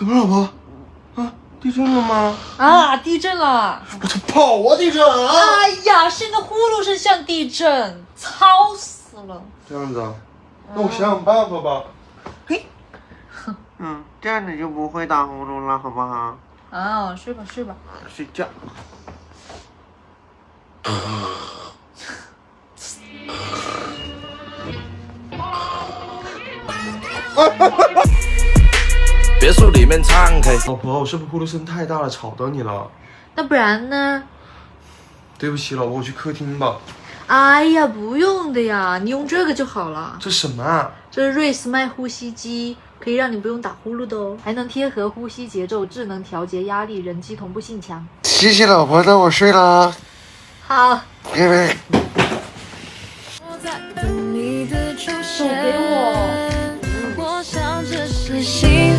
怎么了，老婆？啊，地震了吗？啊，地震了！我操，跑啊，地震啊！哎呀，现在呼噜声像地震，吵死了。这样子啊，那我想想办法吧。嘿，这样你就不会打呼噜了，好不好？啊，睡吧睡吧。睡觉。别墅里面唱 K。老婆，我是不是呼噜声太大了，吵到你了？那不然呢？对不起，老婆，我去客厅吧。哎呀，不用的呀，你用这个就好了。这什么啊？这是瑞斯麦呼吸机，可以让你不用打呼噜的哦，还能贴合呼吸节奏，智能调节压力，人机同步性强。谢谢老婆，那我睡了。好，拜拜。手给我。我想这是幸